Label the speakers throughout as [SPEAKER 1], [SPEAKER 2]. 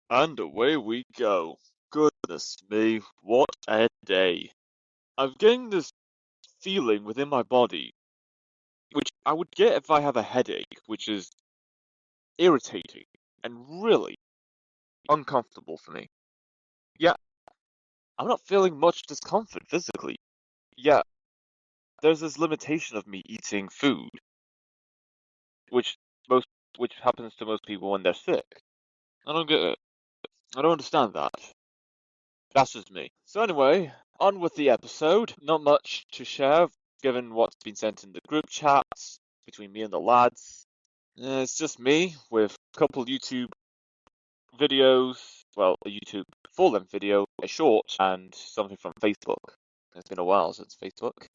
[SPEAKER 1] And away we go. Goodness me, what a day. I'm getting this feeling within my body, which I would get if I have a headache, which is irritating and really uncomfortable for me. Yet, I'm not feeling much discomfort physically. Yet, there's this limitation of me eating food, which most which happens to most people when they're sick. I don't get it. I don't understand that. That's just me. So anyway, on with the episode. Not much to share, given what's been sent in the group chats between me and the lads. It's just me with a couple YouTube videos, well, a YouTube full-length video, a short, and something from Facebook. It's been a while since Facebook.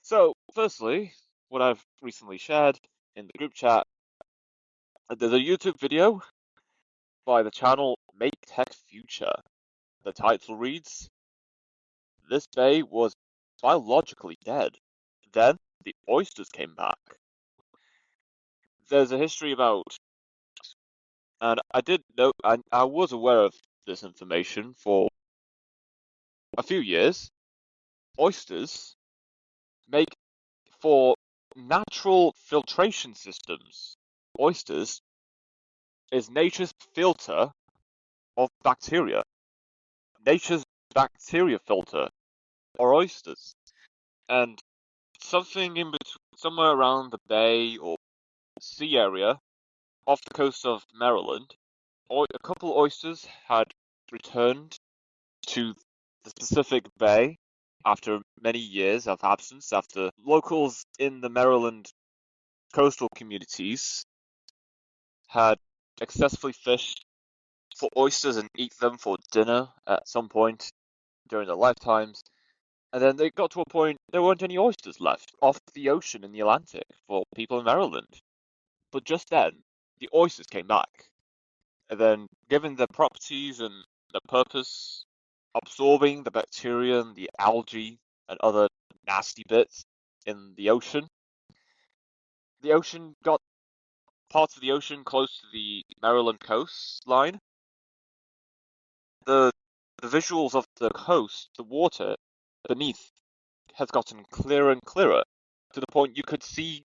[SPEAKER 1] So, firstly, what I've recently shared in the group chat, there's a YouTube video by the channel Make Tech Future. The title reads, "This bay was biologically dead. Then the oysters came back." There's a history about, and I did know, I was aware of this information for a few years. Oysters make for natural filtration systems. Oysters is nature's filter of bacteria. Nature's bacteria filter are oysters. And something in between, somewhere around the bay or sea area off the coast of Maryland, a couple oysters had returned to the specific bay after many years of absence, after locals in the Maryland coastal communities had excessively fished for oysters and eat them for dinner at some point during their lifetimes. And then they got to a point there weren't any oysters left off the ocean in the Atlantic for people in Maryland. But just then, the oysters came back. And then, given their properties and their purpose, absorbing the bacteria and the algae and other nasty bits in the ocean got parts of the ocean close to the Maryland coastline. The the visuals of the coast, the water beneath, has gotten clearer and clearer to the point you could see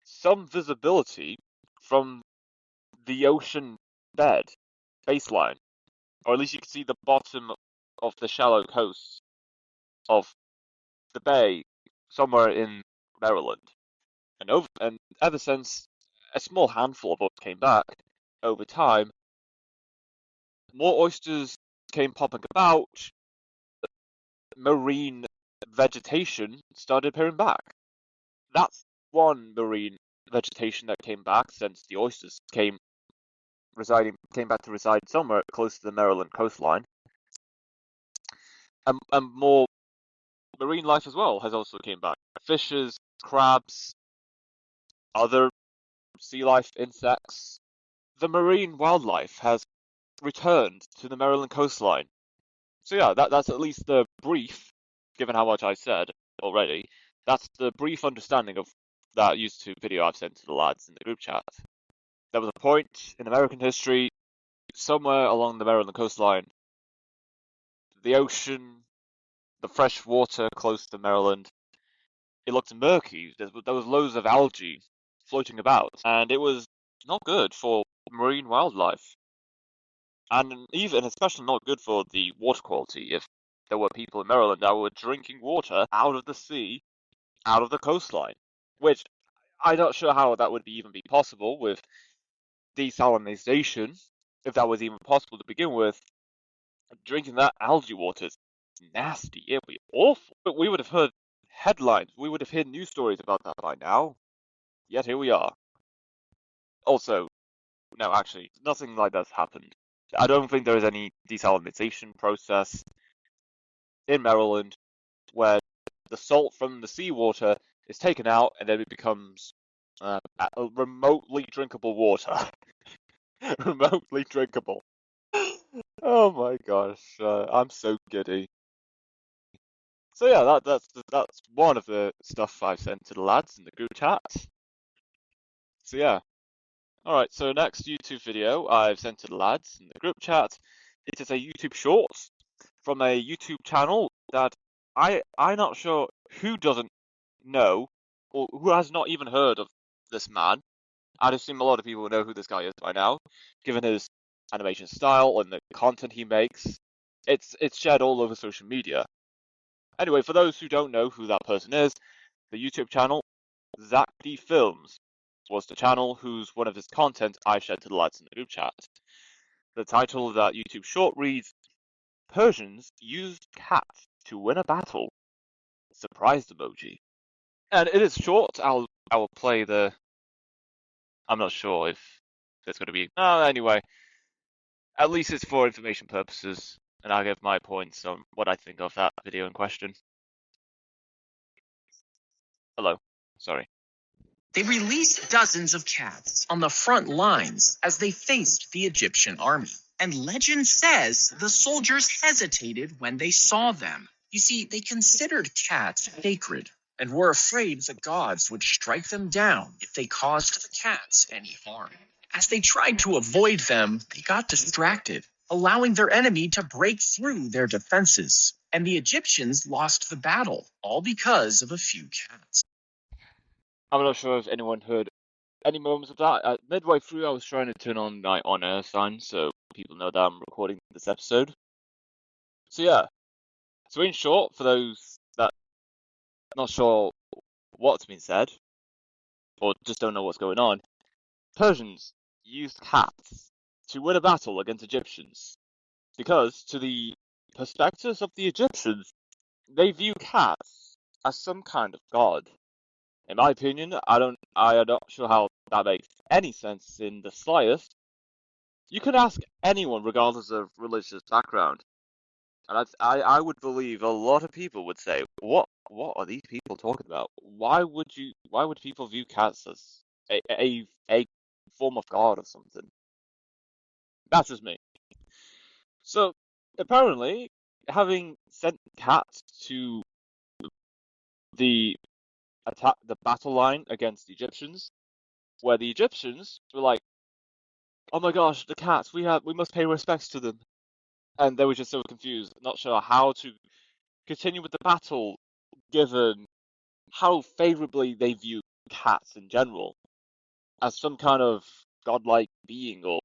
[SPEAKER 1] some visibility from the ocean bed baseline, or at least you could see the bottom of the shallow coast of the bay somewhere in Maryland. And ever since a small handful of us came back, over time, more oysters came popping about, marine vegetation started appearing back. That's one marine vegetation that came back since the oysters came back to reside somewhere close to the Maryland coastline. And more marine life as well has also came back. Fishes, crabs, other sea life, insects. The marine wildlife has returned to the Maryland coastline. So yeah, that's at least the brief, given how much I said already, that's the brief understanding of that YouTube video I've sent to the lads in the group chat. There was a point in American history, somewhere along the Maryland coastline, the ocean, the fresh water close to Maryland, it looked murky. There was loads of algae floating about, and it was not good for marine wildlife, and even especially not good for the water quality. If there were people in Maryland that were drinking water out of the sea, out of the coastline, which I'm not sure how that would even be possible with desalination, if that was even possible to begin with. Drinking that algae water is nasty. It would be awful. But we would have heard headlines. We would have heard news stories about that by now. Yet here we are. Also, no, actually, nothing like that's happened. I don't think there is any desalination process in Maryland where the salt from the seawater is taken out and then it becomes remotely drinkable water. Remotely drinkable. Oh my gosh, I'm so giddy. So yeah, that's one of the stuff I sent to the lads in the group chat. So yeah, Alright, so next YouTube video I've sent to the lads in the group chat. It is a YouTube short from a YouTube channel that I'm not sure who doesn't know or who has not even heard of this man. I'd assume a lot of people know who this guy is by now, given his animation style and the content he makes. It's shared all over social media. Anyway, for those who don't know who that person is, the YouTube channel Zach D Films was the channel whose one of his content I shared to the lads in the group chat. The title of that YouTube short reads, Persians used cats to win a battle. Surprised emoji. And it is short. I will play the. I'm not sure if there's going to be. Anyway, at least it's for information purposes, and I'll give my points on what I think of that video in question. Hello. Sorry.
[SPEAKER 2] They released dozens of cats on the front lines as they faced the Egyptian army. And legend says the soldiers hesitated when they saw them. You see, they considered cats sacred and were afraid the gods would strike them down if they caused the cats any harm. As they tried to avoid them, they got distracted, allowing their enemy to break through their defenses. And the Egyptians lost the battle, all because of a few cats.
[SPEAKER 1] I'm not sure if anyone heard any moments of that. Midway through, I was trying to turn on my on-air sign so people know that I'm recording this episode. So yeah. So in short, for those that are not sure what's been said, or just don't know what's going on, Persians used cats to win a battle against Egyptians. Because, to the perspectives of the Egyptians, they view cats as some kind of god. In my opinion, I am not sure how that makes any sense in the slightest. You can ask anyone, regardless of religious background, and I would believe a lot of people would say, "What are these people talking about? Why would people view cats as a form of god or something?" That's just me. So apparently, having sent cats to the the battle line against the Egyptians, where the Egyptians were like, "Oh my gosh, the cats! We must pay respects to them," and they were just so confused, not sure how to continue with the battle, given how favorably they view cats in general as some kind of godlike being or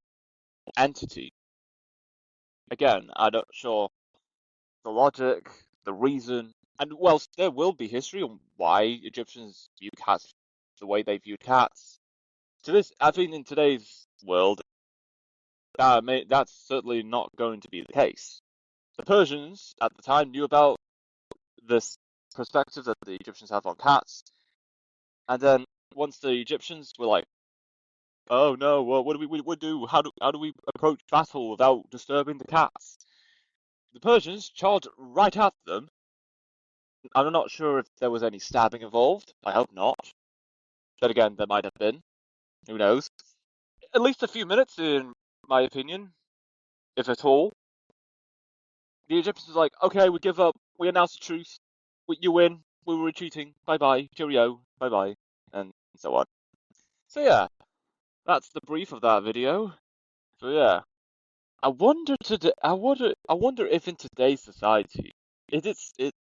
[SPEAKER 1] entity. Again, I'm not sure the logic, the reason, and well, there will be history on why Egyptians view cats the way they viewed cats. I think in today's world, that's certainly not going to be the case. The Persians at the time knew about this perspective that the Egyptians have on cats, and then once the Egyptians were like, "Oh no, well, what do we do? How do we approach battle without disturbing the cats?" The Persians charged right at them. I'm not sure if there was any stabbing involved. I hope not. Then again, there might have been. Who knows? At least a few minutes, in my opinion, if at all. The Egyptians were like, "Okay, we give up. We announce a truce. You win. We were retreating. Bye bye. Cheerio. Bye bye," and so on. So yeah, that's the brief of that video. So yeah, I wonder if in today's society,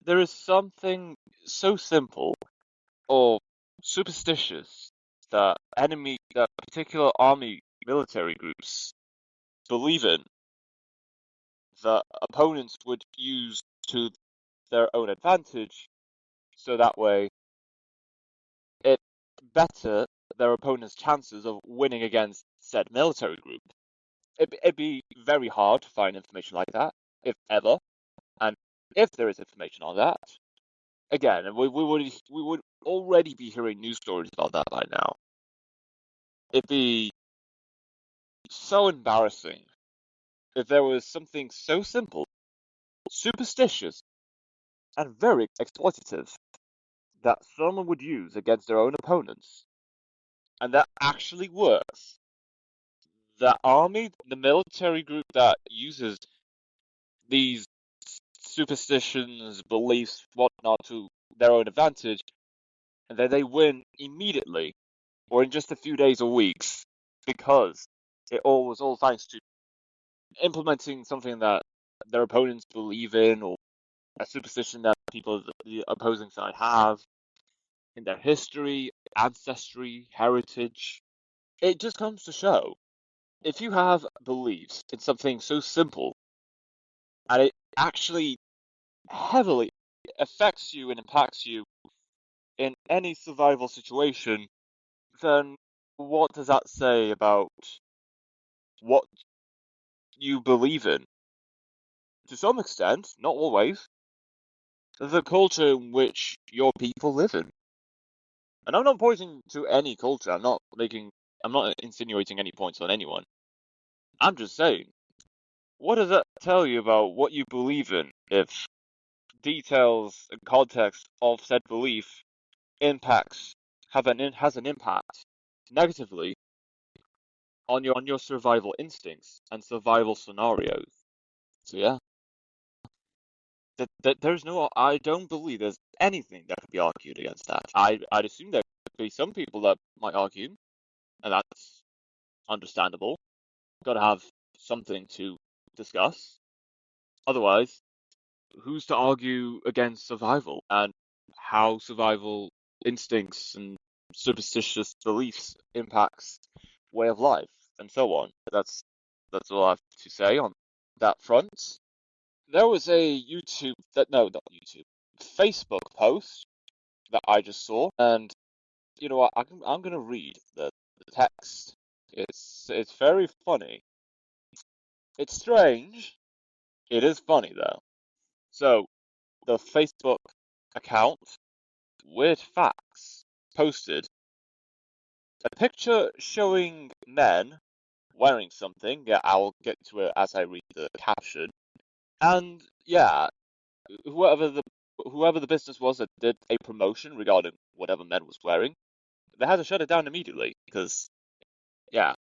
[SPEAKER 1] there is something so simple or superstitious that particular army military groups believe in that opponents would use to their own advantage, so that way it better their opponent's chances of winning against said military group. It'd be very hard to find information like that, if ever, and if there is information on that, again, we would already be hearing news stories about that by now. It'd be so embarrassing if there was something so simple, superstitious, and very exploitative that someone would use against their own opponents, and that actually works. The army, the military group that uses these superstitions, beliefs, whatnot to their own advantage, and then they win immediately, or in just a few days or weeks, because it all was all thanks to implementing something that their opponents believe in, or a superstition that people, the opposing side, have in their history, ancestry, heritage. It just comes to show if you have beliefs in something so simple and it actually heavily affects you and impacts you in any survival situation, then what does that say about what you believe in? To some extent, not always, the culture in which your people live in. And I'm not pointing to any culture. I'm not insinuating any points on anyone. I'm just saying, what does that tell you about what you believe in if details and context of said belief impacts has an impact negatively on your survival instincts and survival scenarios? So yeah, there's no, I don't believe there's anything that could be argued against that. I'd assume there could be some people that might argue, and that's understandable. Got to have something to discuss. Otherwise, who's to argue against survival and how survival instincts and superstitious beliefs impacts way of life and so on? That's all I have to say on that front. There was a YouTube that no, not YouTube, Facebook post that I just saw, and you know what? I'm gonna read the text. It's very funny. It's strange. It is funny though. So the Facebook account Weird Facts posted a picture showing men wearing something. Yeah, I'll get to it as I read the caption. And yeah, whoever the whoever the business was that did a promotion regarding whatever men was wearing, they had to shut it down immediately because yeah,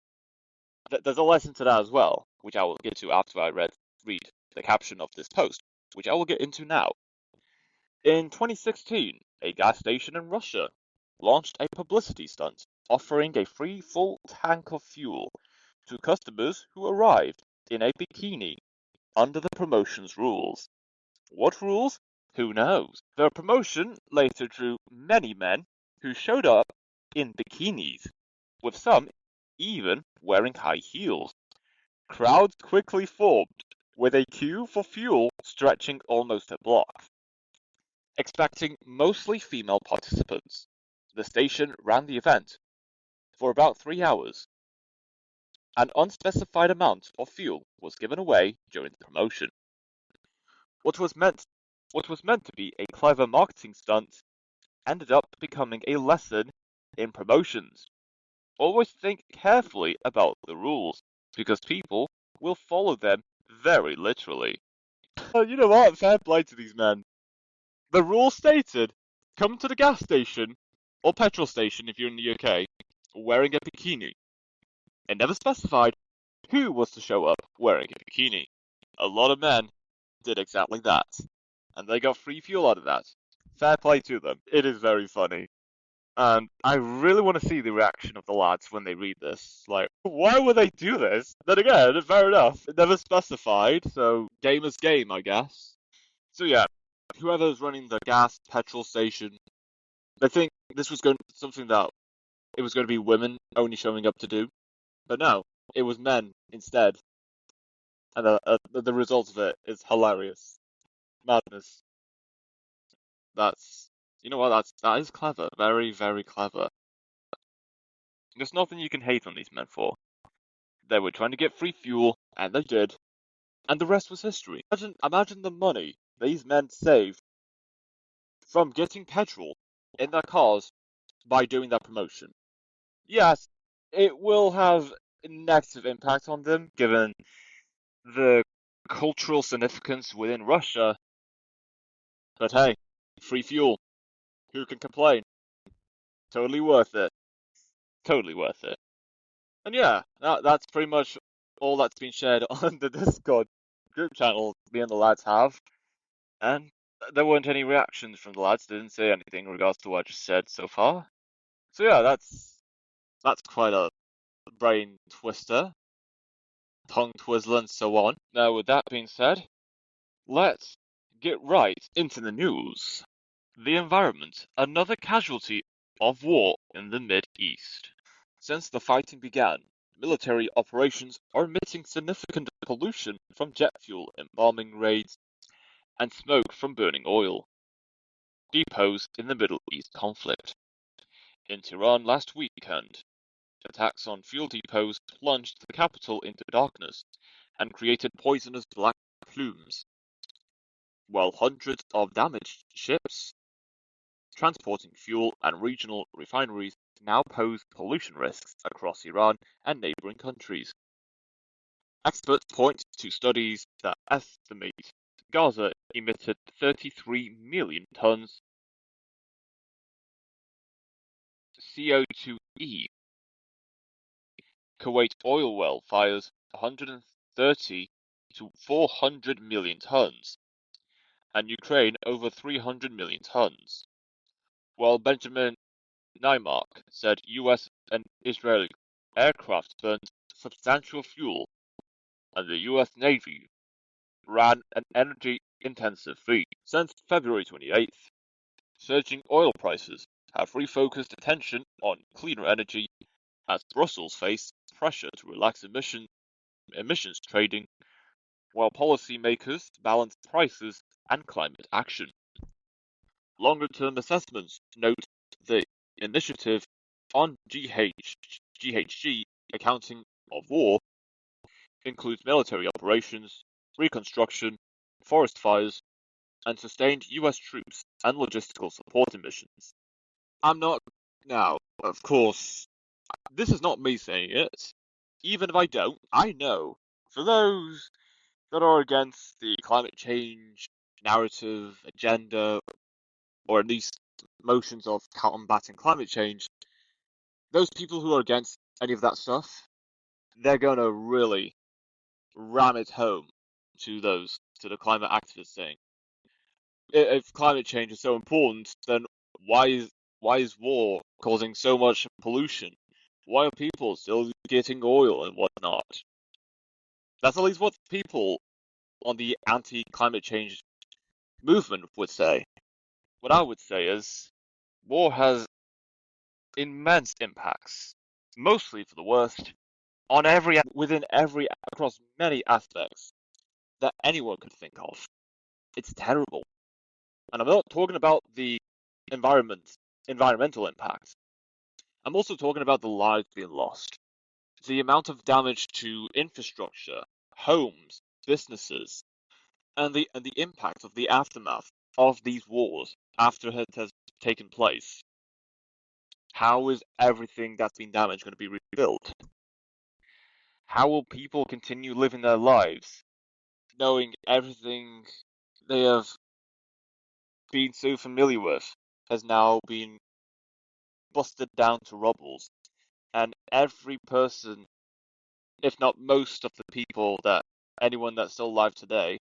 [SPEAKER 1] there's a lesson to that as well, which I will get to after I read the caption of this post, which I will get into now. In 2016, a gas station in Russia launched a publicity stunt offering a free full tank of fuel to customers who arrived in a bikini under the promotion's rules. What rules? Who knows? The promotion later drew many men who showed up in bikinis, with some even wearing high heels. Crowds quickly formed, with a queue for fuel stretching almost a block. Expecting mostly female participants, the station ran the event for about 3 hours. An unspecified amount of fuel was given away during the promotion. What was meant what was meant to be a clever marketing stunt ended up becoming a lesson in promotions. Always think carefully about the rules, because people will follow them very literally. You know what? Fair play to these men. The rule stated, come to the gas station, or petrol station if you're in the UK, wearing a bikini. It never specified who was to show up wearing a bikini. A lot of men did exactly that, and they got free fuel out of that. Fair play to them. It is very funny. And I really want to see the reaction of the lads when they read this. Like, why would they do this? Then again, fair enough. It never specified, so game is game, I guess. So yeah, whoever's running the gas petrol station, I think this was going something that it was going to be women only showing up to do, but no, it was men instead, and the result of it is hilarious. Madness. That's you know what? That is clever. Very very clever. There's nothing you can hate on these men for. They were trying to get free fuel, and they did, and the rest was history. Imagine the money these men saved from getting petrol in their cars by doing that promotion. Yes, it will have a negative impact on them, given the cultural significance within Russia. But hey, free fuel. Who can complain? Totally worth it. Totally worth it. And yeah, that's pretty much all that's been shared on the Discord group channel me and the lads have. And there weren't any reactions from the lads. They didn't say anything in regards to what I just said so far. So yeah, that's quite a brain twister, tongue twizzler, and so on. Now, with that being said, let's get right into the news. The environment, another casualty of war in the Mid-East. Since the fighting began, military operations are emitting significant pollution from jet fuel in bombing raids and smoke from burning oil depots in the Middle East conflict. In Tehran last weekend, attacks on fuel depots plunged the capital into darkness and created poisonous black plumes, while hundreds of damaged ships transporting fuel and regional refineries now pose pollution risks across Iran and neighboring countries. Experts point to studies that estimate Gaza emitted 33 million tons CO2e. Kuwait oil well fires 130 to 400 million tons, and Ukraine over 300 million tons, while Benjamin Naimark said US and Israeli aircraft burned substantial fuel, and the US Navy ran an energy-intensive fleet. Since February 28th, surging oil prices have refocused attention on cleaner energy as Brussels faced pressure to relax emissions trading, while policymakers balance prices and climate action. Longer-term assessments note the initiative on GHG accounting of war includes military operations, reconstruction, forest fires, and sustained US troops and logistical support missions. I'm not now, of course, this is not me saying it. Even if I don't, I know for those that are against the climate change narrative, agenda, or at least motions of combating climate change, those people who are against any of that stuff, they're going to really ram it home to the climate activists saying, if climate change is so important, then why is war causing so much pollution? Why are people still getting oil and whatnot? That's at least what people on the anti-climate change movement would say. What I would say is, war has immense impacts, mostly for the worst, on across many aspects that anyone could think of. It's terrible. And I'm not talking about the environmental impact. I'm also talking about the lives being lost. The amount of damage to infrastructure, homes, businesses, and the impact of the aftermath of these wars after it has taken place. How is everything that's been damaged going to be rebuilt? How will people continue living their lives knowing everything they have been so familiar with has now been busted down to rubbles, and every person, if not most of the people that anyone that's still alive today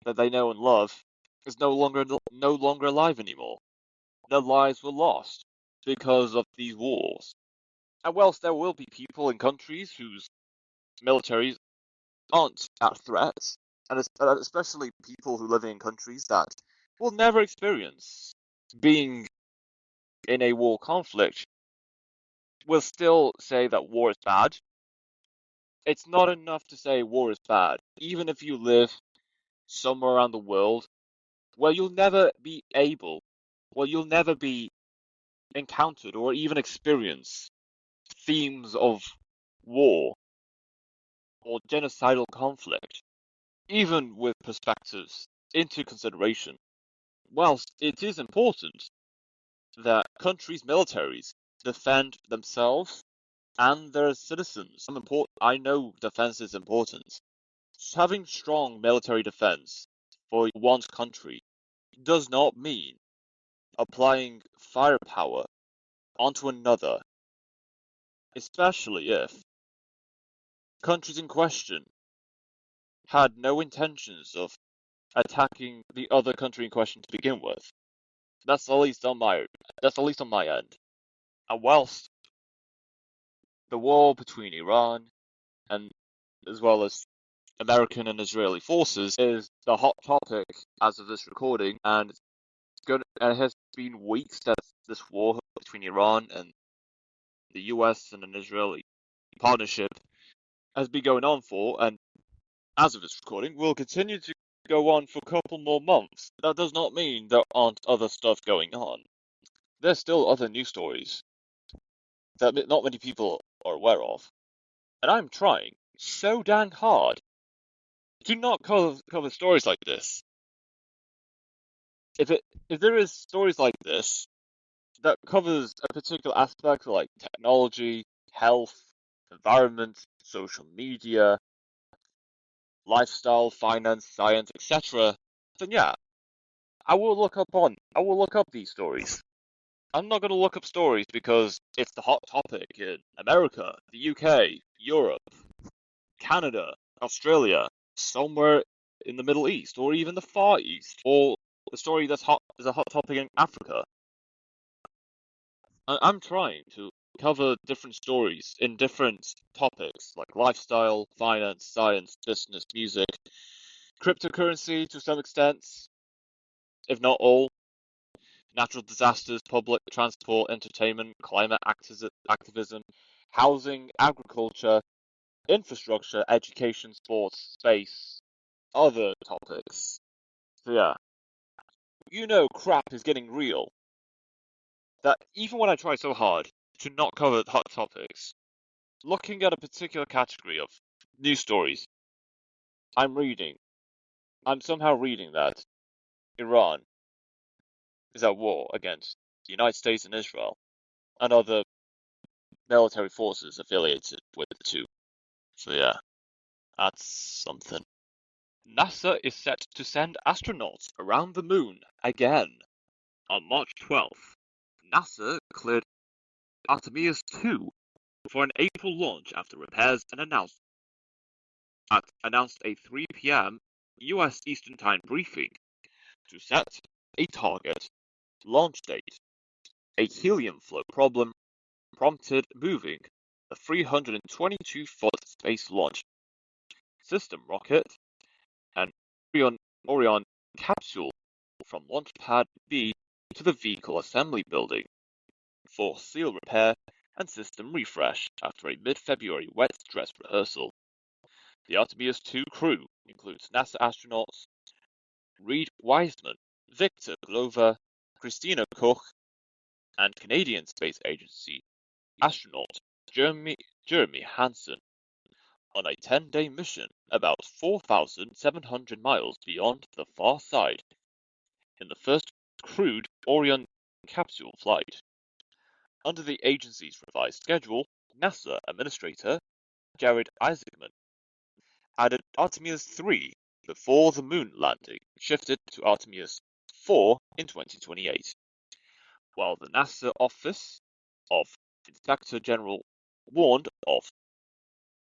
[SPEAKER 1] that they know and love, is no longer alive anymore. Their lives were lost because of these wars. And whilst there will be people in countries whose militaries aren't at threat, and especially people who live in countries that will never experience being in a war conflict, will still say that war is bad. It's not enough to say war is bad, even if you live somewhere around the world where you'll never be encountered or even experience themes of war or genocidal conflict, even with perspectives into consideration. Whilst it is important that countries' militaries defend themselves and their citizens, I know defense is important. Having strong military defense for one's country does not mean applying firepower onto another, especially if countries in question had no intentions of attacking the other country in question to begin with. That's at least on my end. And whilst the war between Iran and as well as American and Israeli forces is the hot topic as of this recording, and it has been weeks that this war between Iran and the US and an Israeli partnership has been going on for, and as of this recording, will continue to go on for a couple more months. That does not mean there aren't other stuff going on. There's still other news stories that not many people are aware of, and I'm trying so dang hard to not cover stories like this. If there is stories like this that covers a particular aspect like technology, health, environment, social media, lifestyle, finance, science, etc., then yeah, I will look up these stories. I'm not going to look up stories because it's the hot topic in America, the UK, Europe, Canada, Australia, somewhere in the Middle East, or even the Far East, or a story that's hot is a hot topic in Africa. I'm trying to cover different stories in different topics like lifestyle, finance, science, business, music, cryptocurrency to some extent, if not all, natural disasters, public transport, entertainment, climate activism, housing, agriculture, infrastructure, education, sports, space, other topics. So yeah, crap is getting real. That even when I try so hard to not cover hot topics, looking at a particular category of news stories, I'm somehow reading that Iran is at war against the United States and Israel and other military forces affiliated with the two. So yeah, that's something. NASA is set to send astronauts around the moon again. On March 12th, NASA cleared Artemis 2 for an April launch after repairs and announced a 3 p.m. US Eastern Time briefing to set a target launch date. A helium flow problem prompted moving the 322-foot Space Launch System rocket and Orion capsule from Launch Pad B to the Vehicle Assembly Building for seal repair and system refresh after a mid-February wet dress rehearsal. The Artemis 2 crew includes NASA astronauts Reed Wiseman, Victor Glover, Christina Koch, and Canadian Space Agency astronaut Jeremy Hansen on a 10-day mission about 4,700 miles beyond the far side in the first crewed Orion capsule flight. Under the agency's revised schedule, NASA Administrator Jared Isaacman added Artemis 3 before the moon landing shifted to Artemis 4 in 2028, while the NASA Office of Inspector General warned of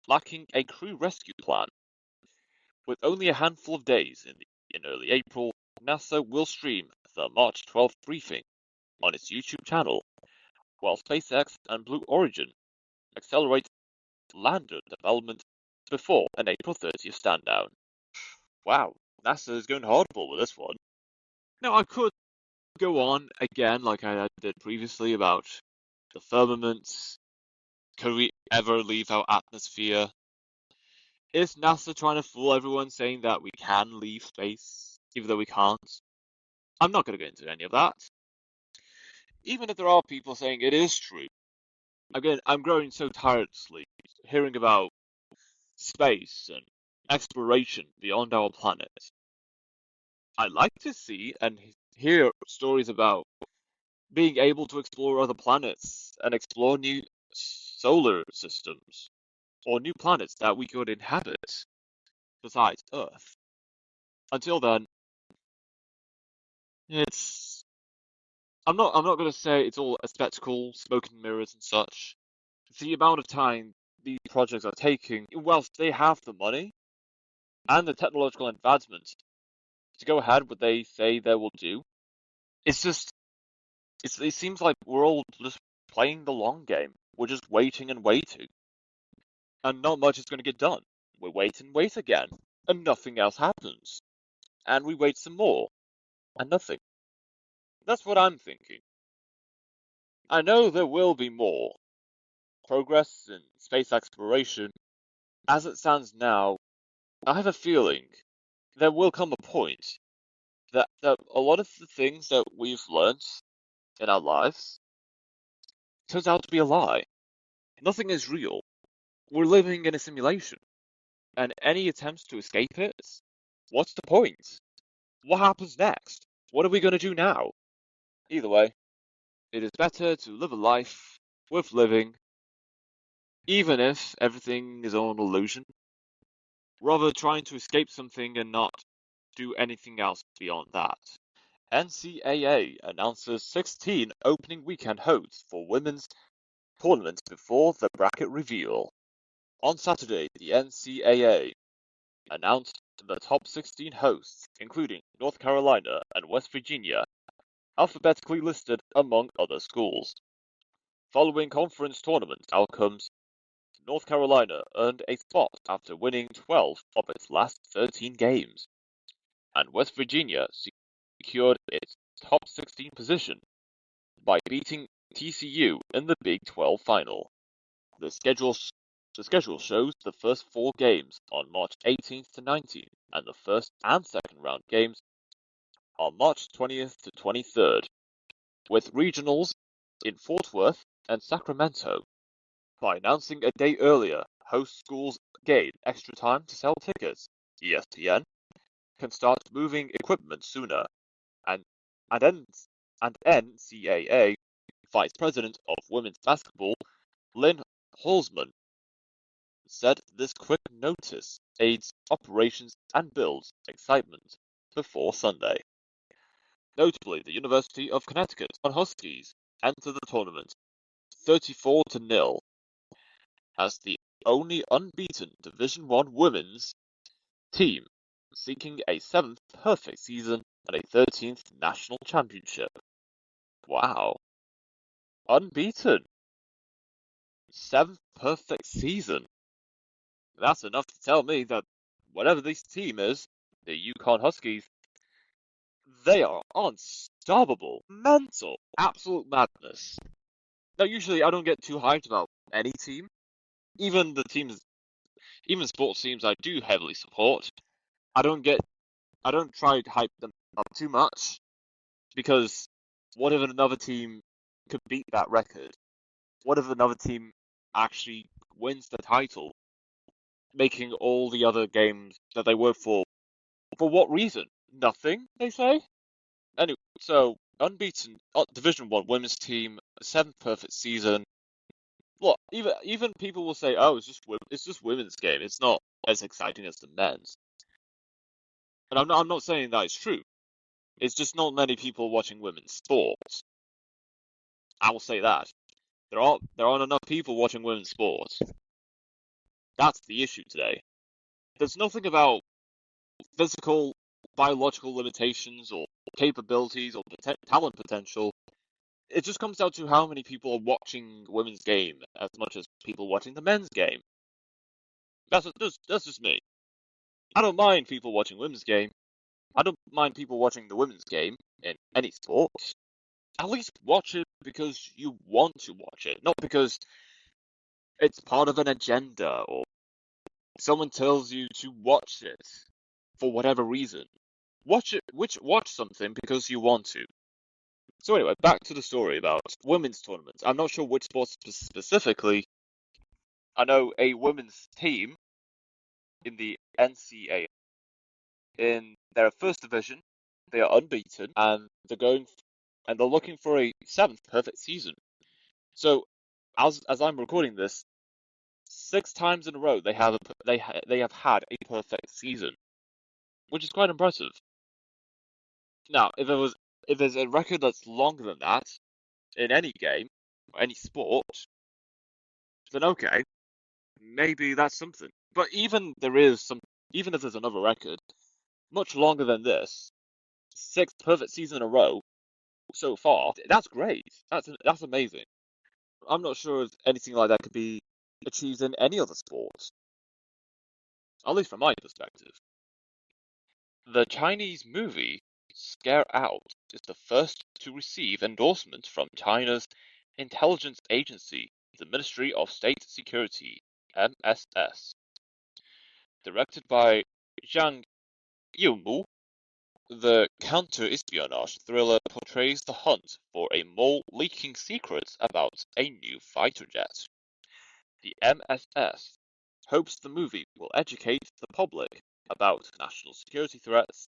[SPEAKER 1] lacking a crew rescue plan. With only a handful of days in early April, NASA will stream the March 12th briefing on its YouTube channel, while SpaceX and Blue Origin accelerate lander development before an April 30th stand-down. Wow, NASA is going hardball with this one. Now, I could go on again like I did previously about the firmaments. Could we ever leave our atmosphere? Is NASA trying to fool everyone saying that we can leave space, even though we can't? I'm not going to get into any of that. Even if there are people saying it is true. Again, I'm growing so tired hearing about space and exploration beyond our planet. I like to see and hear stories about being able to explore other planets and explore new solar systems or new planets that we could inhabit besides Earth. Until then, it's I'm not gonna say it's all a spectacle, smoke and mirrors and such. The amount of time these projects are taking, whilst they have the money and the technological advancement to go ahead what they say they will do, it's just it seems like we're all just playing the long game. we're just waiting and waiting, and not much is going to get done. We wait and wait again, and nothing else happens. And we wait some more, and nothing. That's what I'm thinking. I know there will be more progress in space exploration. As it stands now, I have a feeling there will come a point that a lot of the things that we've learnt in our lives turns out to be a lie. Nothing is real. We're living in a simulation, and any attempts to escape it, what's the point? What happens next? What are we going to do now? Either way, it is better to live a life worth living, even if everything is all an illusion, rather trying to escape something and not do anything else beyond that. NCAA announces 16 opening weekend hosts for women's tournaments before the bracket reveal. On Saturday, the NCAA announced the top 16 hosts, including North Carolina and West Virginia, alphabetically listed among other schools. Following conference tournament outcomes, North Carolina earned a spot after winning 12 of its last 13 games, and West Virginia secured its top 16 position by beating TCU in the Big 12 final. The schedule shows the first 4 games on March 18th to 19th, and the first and second round games on March 20th to 23rd, with regionals in Fort Worth and Sacramento. By announcing a day earlier, host schools gain extra time to sell tickets. ESPN can start moving equipment sooner, and NCAA Vice President of Women's Basketball Lynn Holzman said this quick notice aids operations and builds excitement before Sunday. Notably, the University of Connecticut Huskies enter the tournament 34-0 as the only unbeaten Division I women's team, seeking a 7th perfect season and a 13th national championship. Wow. Unbeaten. 7th perfect season. That's enough to tell me that whatever this team is, the Yukon Huskies, they are unstoppable. Mental. Absolute madness. Now, usually I don't get too hyped about any team. Even sports teams I do heavily support. I don't try to hype them up too much, because what if another team could beat that record? What if another team actually wins the title, making all the other games that they work for what reason? Nothing, they say? Anyway, so unbeaten Division 1 women's team, 7th perfect season. Look, even people will say, "Oh, it's just women's game. It's not as exciting as the men's." And I'm not saying that is true. It's just not many people watching women's sports. I will say that. There aren't enough people watching women's sports. That's the issue today. There's nothing about physical, biological limitations or capabilities or talent potential. It just comes down to how many people are watching women's game as much as people watching the men's game. That's just me. I don't mind people watching women's game. I don't mind people watching the women's game in any sport. At least watch it because you want to watch it, not because it's part of an agenda or someone tells you to watch it for whatever reason. Watch something because you want to. So anyway, back to the story about women's tournaments. I'm not sure which sports specifically. I know a women's team in the NCAA in their first division. They are unbeaten and they're looking for a 7th perfect season. So as I'm recording this, 6 times in a row they have had a perfect season, which is quite impressive. Now, if there's a record that's longer than that in any game or any sport, then okay, maybe that's something. But even if there's another record much longer than this, 6 perfect seasons in a row so far, that's great. That's amazing. I'm not sure if anything like that could be achieved in any other sport, at least from my perspective. The Chinese movie Scare Out is the first to receive endorsement from China's intelligence agency, the Ministry of State Security, MSS. Directed by Zhang Yimou, the counter-espionage thriller portrays the hunt for a mole leaking secrets about a new fighter jet. The MSS hopes the movie will educate the public about national security threats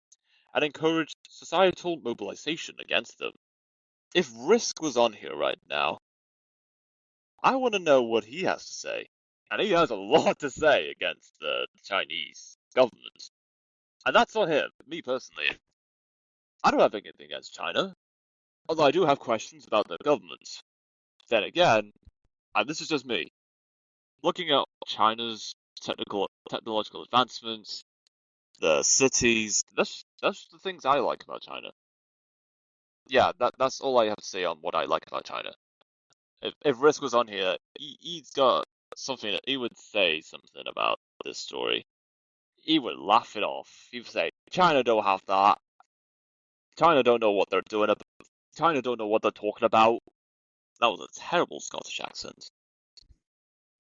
[SPEAKER 1] and encourage societal mobilization against them. If Risk was on here right now, I want to know what he has to say. And he has a lot to say against the Chinese government. And that's on him, me personally. I don't have anything against China, although I do have questions about their government. Then again, and this is just me, looking at China's technological advancements, the cities, that's the things I like about China. Yeah, that's all I have to say on what I like about China. If Risk was on here, he's got something that he would say something about this story. He would laugh it off. He would say, China don't have that. China don't know what they're doing. China don't know what they're talking about. That was a terrible Scottish accent.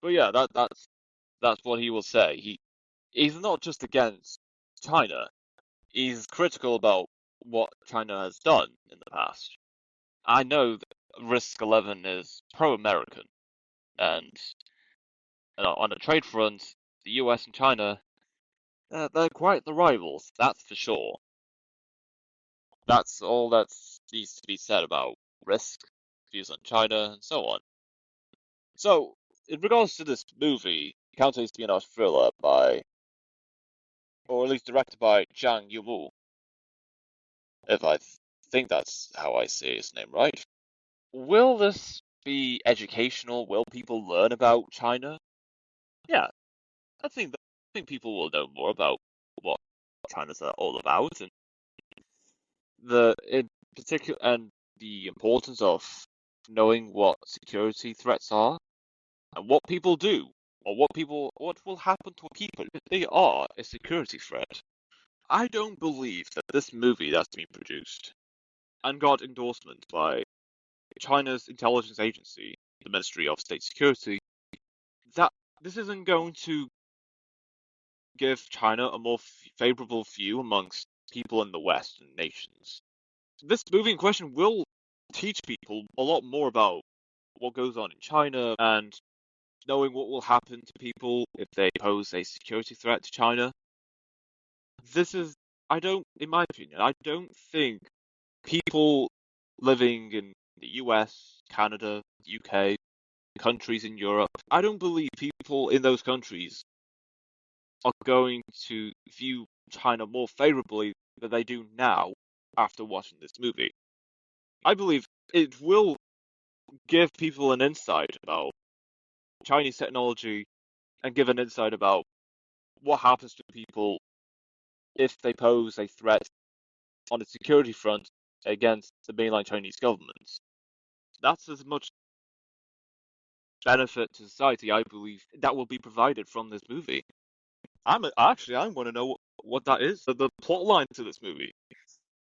[SPEAKER 1] But yeah, that's what he will say. He's not just against China. He's critical about what China has done in the past. I know that Risk 11 is pro-American, and on the trade front, the US and China, they're quite the rivals, that's for sure. That's all that needs to be said about Risk, views on China, and so on. So, in regards to this movie, counter-espionage thriller by, or at least directed by Zhang Yimou, if I think that's how I say his name right, will this be educational? Will people learn about China? Yeah, I think people will know more about what China's all about, and in particular, and the importance of knowing what security threats are and what people do, or what will happen to people if they are a security threat. I don't believe that this movie that's been produced and got endorsement by China's intelligence agency, the Ministry of State Security, that this isn't going to give China a more favorable view amongst people in the Western nations. This movie in question will teach people a lot more about what goes on in China and knowing what will happen to people if they pose a security threat to China. This is, in my opinion, I don't think people living in the US, Canada, UK, countries in Europe, I don't believe people in those countries are going to view China more favorably than they do now after watching this movie. I believe it will give people an insight about Chinese technology and give an insight about what happens to people if they pose a threat on the security front against the mainland Chinese government. That's as much benefit to society, I believe, that will be provided from this movie. I want to know what that is, the plot line to this movie.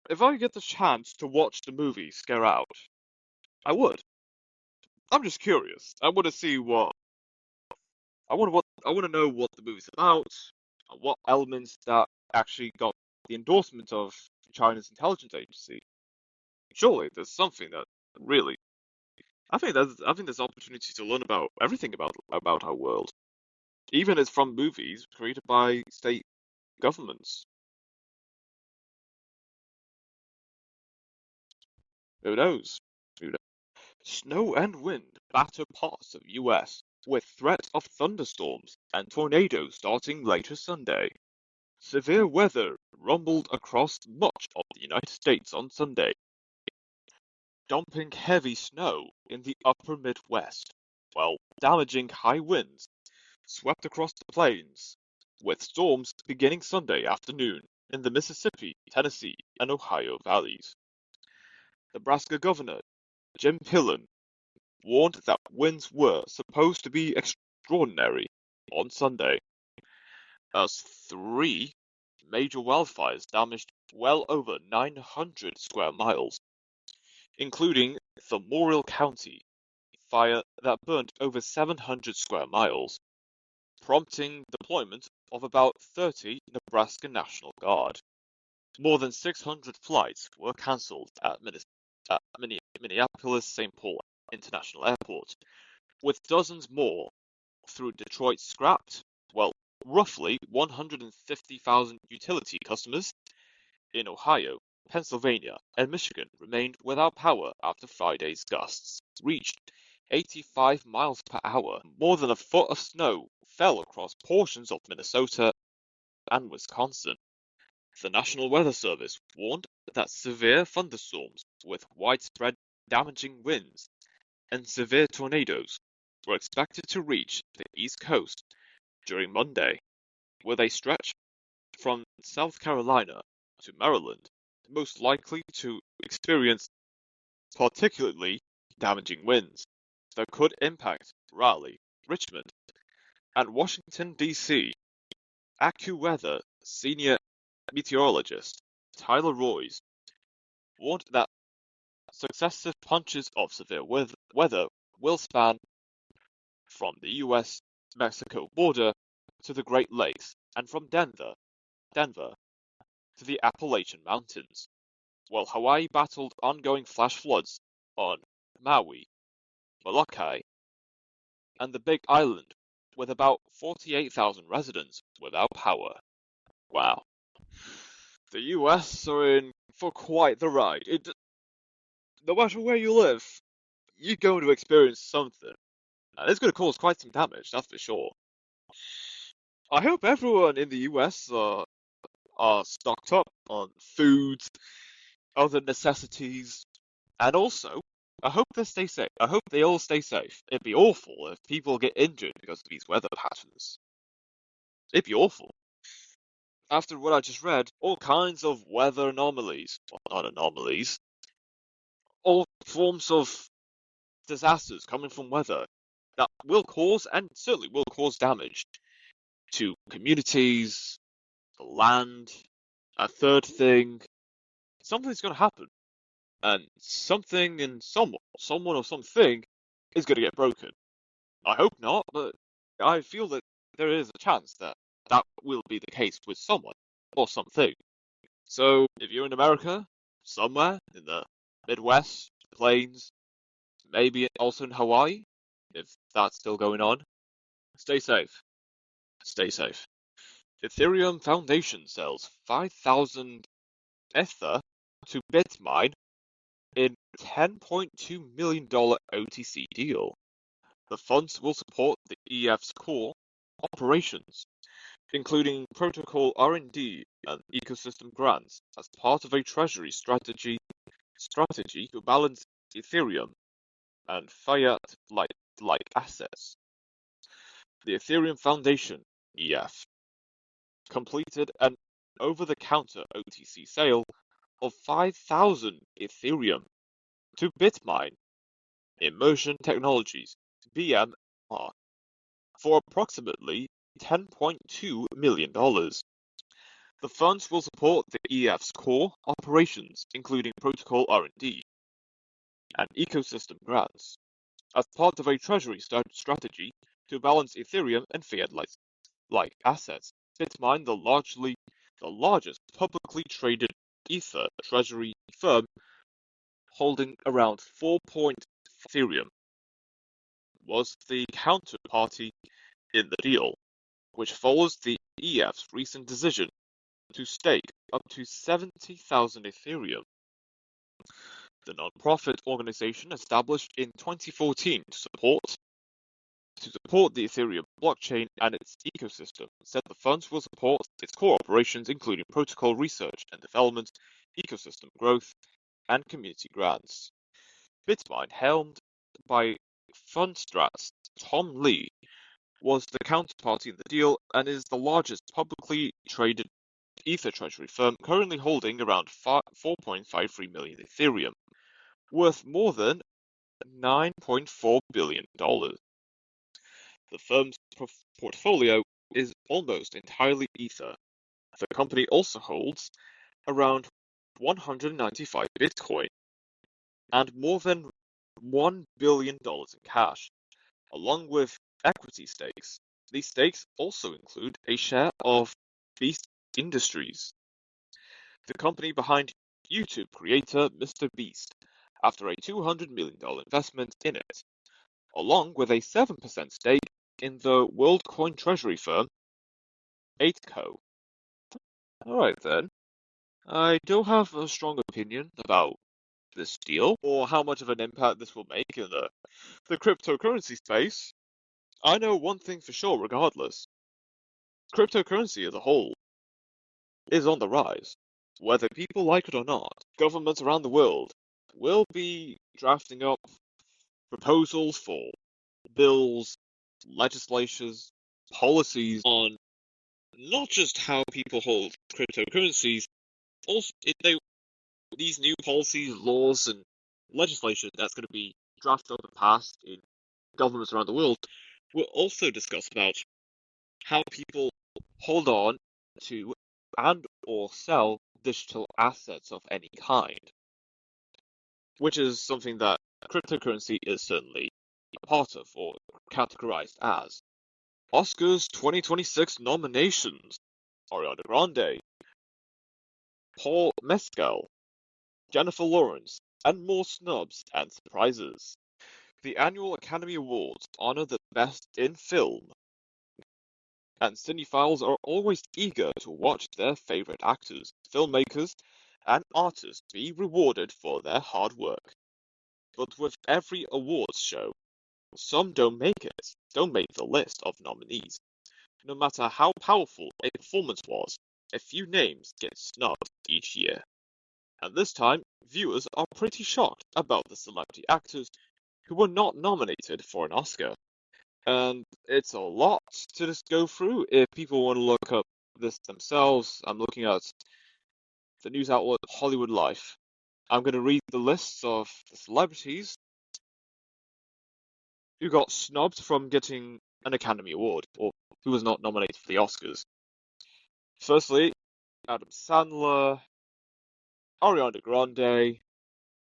[SPEAKER 1] If I get the chance to watch the movie Scare Out, I would. I'm just curious. I want to know what the movie's about, and what elements that actually got the endorsement of China's intelligence agency. Surely there's something that really. I think there's opportunity to learn about everything about our world, even if it's from movies created by state governments. Who knows? Who knows? Snow and wind batter parts of US with threat of thunderstorms and tornadoes starting later Sunday. Severe weather rumbled across much of the United States on Sunday, dumping heavy snow in the upper Midwest, while damaging high winds swept across the plains, with storms beginning Sunday afternoon in the Mississippi, Tennessee, and Ohio valleys. Nebraska Governor Jim Pillen warned that winds were supposed to be extraordinary on Sunday, as 3 major wildfires damaged well over 900 square miles, including the Morrill County fire that burned over 700 square miles, prompting deployment of about 30 Nebraska National Guard. More than 600 flights were cancelled at Minneapolis-St. Paul International Airport, with dozens more through Detroit scrapped. Well, roughly 150,000 utility customers in Ohio, Pennsylvania, and Michigan remained without power after Friday's gusts reached 85 miles per hour. More than a foot of snow fell across portions of Minnesota and Wisconsin. The National Weather Service warned that severe thunderstorms with widespread damaging winds and severe tornadoes were expected to reach the East Coast during Monday, with a stretch from South Carolina to Maryland most likely to experience particularly damaging winds that could impact Raleigh, Richmond, and Washington, D.C. AccuWeather senior meteorologist Tyler Royce warned that successive punches of severe weather will span from the US-Mexico border to the Great Lakes and from Denver to the Appalachian Mountains, while Hawaii battled ongoing flash floods on Maui, Molokai, and the Big Island, with about 48,000 residents without power. Wow. The US are in for quite the ride. No matter where you live, you're going to experience something. And it's going to cause quite some damage, that's for sure. I hope everyone in the US are stocked up on food, other necessities, and also, I hope they stay safe. I hope they all stay safe. It'd be awful if people get injured because of these weather patterns. It'd be awful. After what I just read, all kinds of weather anomalies, well, not anomalies, all forms of disasters coming from weather that will cause, and certainly will cause damage to communities, the land. A third thing, something's going to happen, and something and someone or something is going to get broken. I hope not, but I feel that there is a chance that that will be the case with someone or something. So, if you're in America, somewhere in the Midwest, the Plains, maybe also in Hawaii, if that's still going on, stay safe. Stay safe. Ethereum Foundation sells 5,000 Ether to Bitmine in $10.2 million OTC deal. The funds will support the EF's core operations, including protocol R&D and ecosystem grants as part of a treasury strategy to balance Ethereum and fiat-like assets. The Ethereum Foundation, EF, completed an over-the-counter OTC sale of 5,000 Ethereum to Bitmine Immersion Technologies, BMR, for approximately $10.2 million. The funds will support the EF's core operations, including protocol R&D and ecosystem grants, as part of a treasury strategy to balance Ethereum and fiat-like assets. Bitmine, the largest publicly traded Ether treasury firm, holding around 4.5 Ethereum, was the counterparty in the deal, which follows the EF's recent decision to stake up to 70,000 Ethereum. The non-profit organization, established in 2014 to support the Ethereum blockchain and its ecosystem, said the funds will support its core operations, including protocol research and development, ecosystem growth, and community grants. Bitmine, helmed by Fundstrat's Tom Lee, was the counterparty in the deal and is the largest publicly traded Ether treasury firm, currently holding around 4.53 million Ethereum, worth more than $9.4 billion. The firm's portfolio is almost entirely Ether. The company also holds around 195 Bitcoin and more than $1 billion in cash, along with equity stakes. These stakes also include a share of Beast Industries, the company behind YouTube creator Mr. Beast, after a $200 million investment in it, along with a 7% stake in the WorldCoin treasury firm 8Co. Alright then, I don't have a strong opinion about this deal or how much of an impact this will make in the cryptocurrency space. I know one thing for sure regardless. Cryptocurrency as a whole is on the rise. Whether people like it or not, governments around the world will be drafting up proposals for bills, legislations, policies on not just how people hold cryptocurrencies, also these new policies, laws, and legislation that's going to be drafted up and passed in governments around the world will also discuss about how people hold on to and or sell digital assets of any kind, which is something that cryptocurrency is certainly a part of or categorized as. Oscars 2026 nominations: Ariana Grande, Paul Mescal, Jennifer Lawrence, and more snubs and surprises. The annual Academy Awards honor the best in film, and cinephiles are always eager to watch their favorite actors, filmmakers, and artists be rewarded for their hard work. But with every awards show, some don't make the list of nominees. No matter how powerful a performance was, a few names get snubbed each year. And this time, viewers are pretty shocked about the celebrity actors who were not nominated for an Oscar. And it's a lot to just go through if people want to look up this themselves. I'm looking at the news outlet Hollywood Life. I'm going to read the lists of the celebrities who got snubbed from getting an Academy Award, or who was not nominated for the Oscars. Firstly, Adam Sandler, Ariana Grande,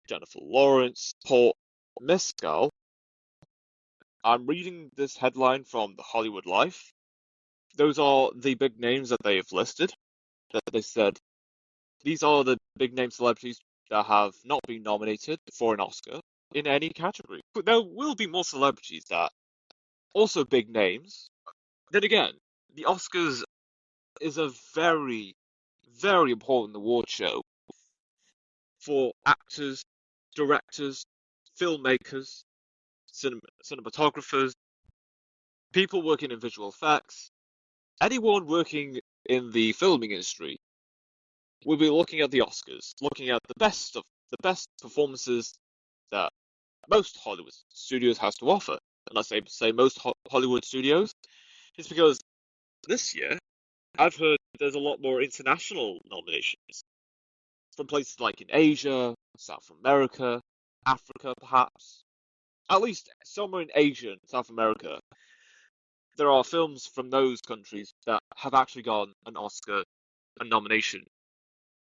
[SPEAKER 1] Jennifer Lawrence, Paul Mescal. I'm reading this headline from the Hollywood Life. Those are the big names that they have listed. That they said these are the big name celebrities that have not been nominated for an Oscar in any category. But there will be more celebrities that also big names. Then again, the Oscars is a very, very important award show for actors, directors, filmmakers, cinematographers, people working in visual effects, anyone working in the filming industry will be looking at the Oscars, looking at the best performances that most Hollywood studios has to offer. And I say most Hollywood studios, it's because this year I've heard there's a lot more international nominations from places like in Asia, South America, Africa, perhaps. At least somewhere in Asia and South America, there are films from those countries that have actually gotten an Oscar, a nomination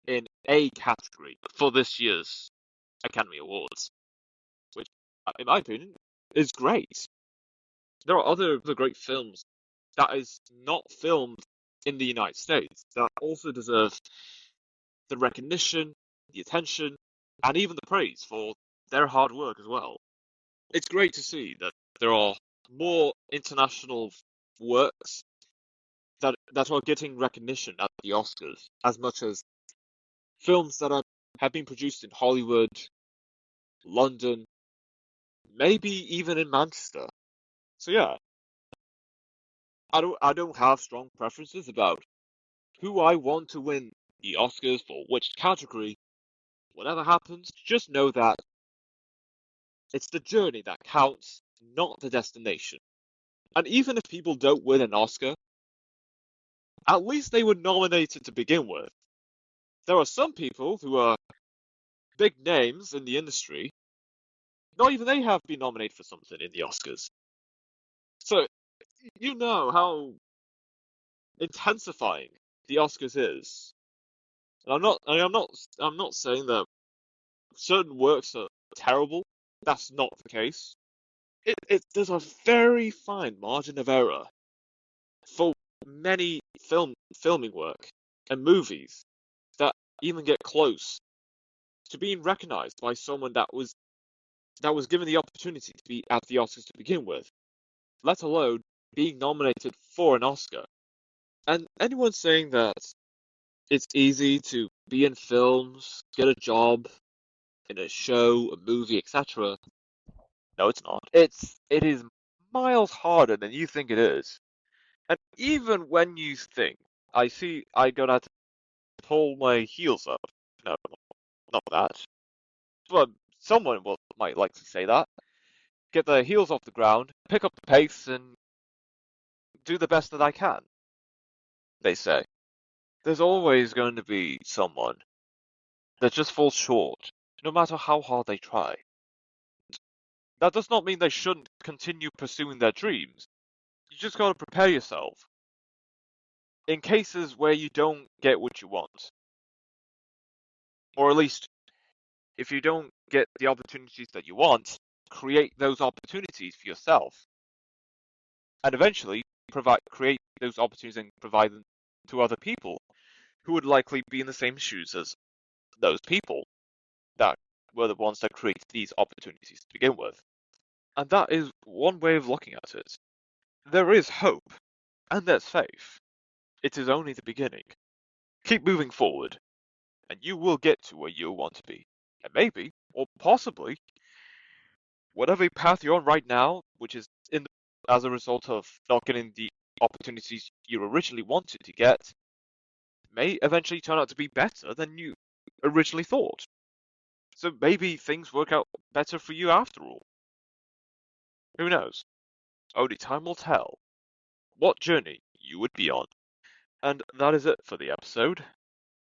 [SPEAKER 1] in a category for this year's Academy Awards, which, in my opinion, is great. There are other great films that is not filmed in the United States that also deserve the recognition, the attention, and even the praise for their hard work as well. It's great to see that there are more international works that are getting recognition at the Oscars as much as films that have been produced in Hollywood, London, maybe even in Manchester. So yeah, I don't have strong preferences about who I want to win the Oscars for which category. Whatever happens, just know that it's the journey that counts, not the destination. And even if people don't win an Oscar, at least they were nominated to begin with. There are some people who are big names in the industry Not even they have been nominated for something in the Oscars. So you know how intensifying the Oscars is. And I'm not saying that certain works are terrible. That's not the case. There's a very fine margin of error for many filming work and movies that even get close to being recognized by someone that was given the opportunity to be at the Oscars to begin with, let alone being nominated for an Oscar. And anyone saying that it's easy to be in films, get a job in a show, a movie, etc. No, it's not. It is miles harder than you think it is. And even when you think, I gonna pull my heels up. No, not that. But someone might like to say that. Get their heels off the ground, pick up the pace, and do the best that I can, they say. There's always going to be someone that just falls short, no matter how hard they try. That does not mean they shouldn't continue pursuing their dreams. You just gotta prepare yourself. In cases where you don't get what you want, or at least if you don't get the opportunities that you want, create those opportunities for yourself, and eventually create those opportunities and provide them to other people who would likely be in the same shoes as those people that were the ones that created these opportunities to begin with. And that is one way of looking at it. There is hope, and there's faith. It is only the beginning. Keep moving forward, and you will get to where you want to be. And maybe, or possibly, whatever path you're on right now, which is as a result of not getting the opportunities you originally wanted to get, may eventually turn out to be better than you originally thought. So maybe things work out better for you after all. Who knows? Only time will tell what journey you would be on. And that is it for the episode.